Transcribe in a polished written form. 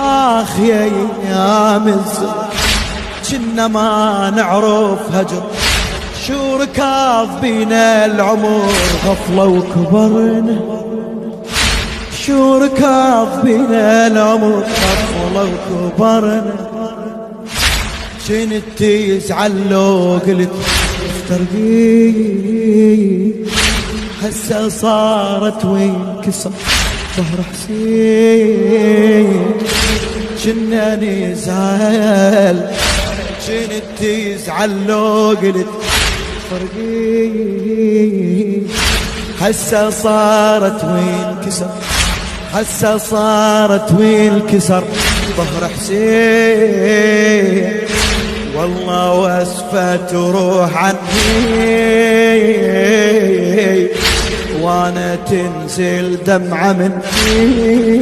آخ يا أيام الزمن كنا ما نعرف هجر، شو ركض بينا العمر غفلة وكبرنا، شو ركض بينا العمر غفلة وكبرنا. كنت تزعل لو قلت افترقي، هسه صارت وينكسر ظهر حسين. كنا نزعل كنت تزعل لو قلت فرقي، هسه صارت وينكسر، هسه صارت وينكسر ظهر حسين. والله واسفة تروح عني وانا تنزل دمعة مني.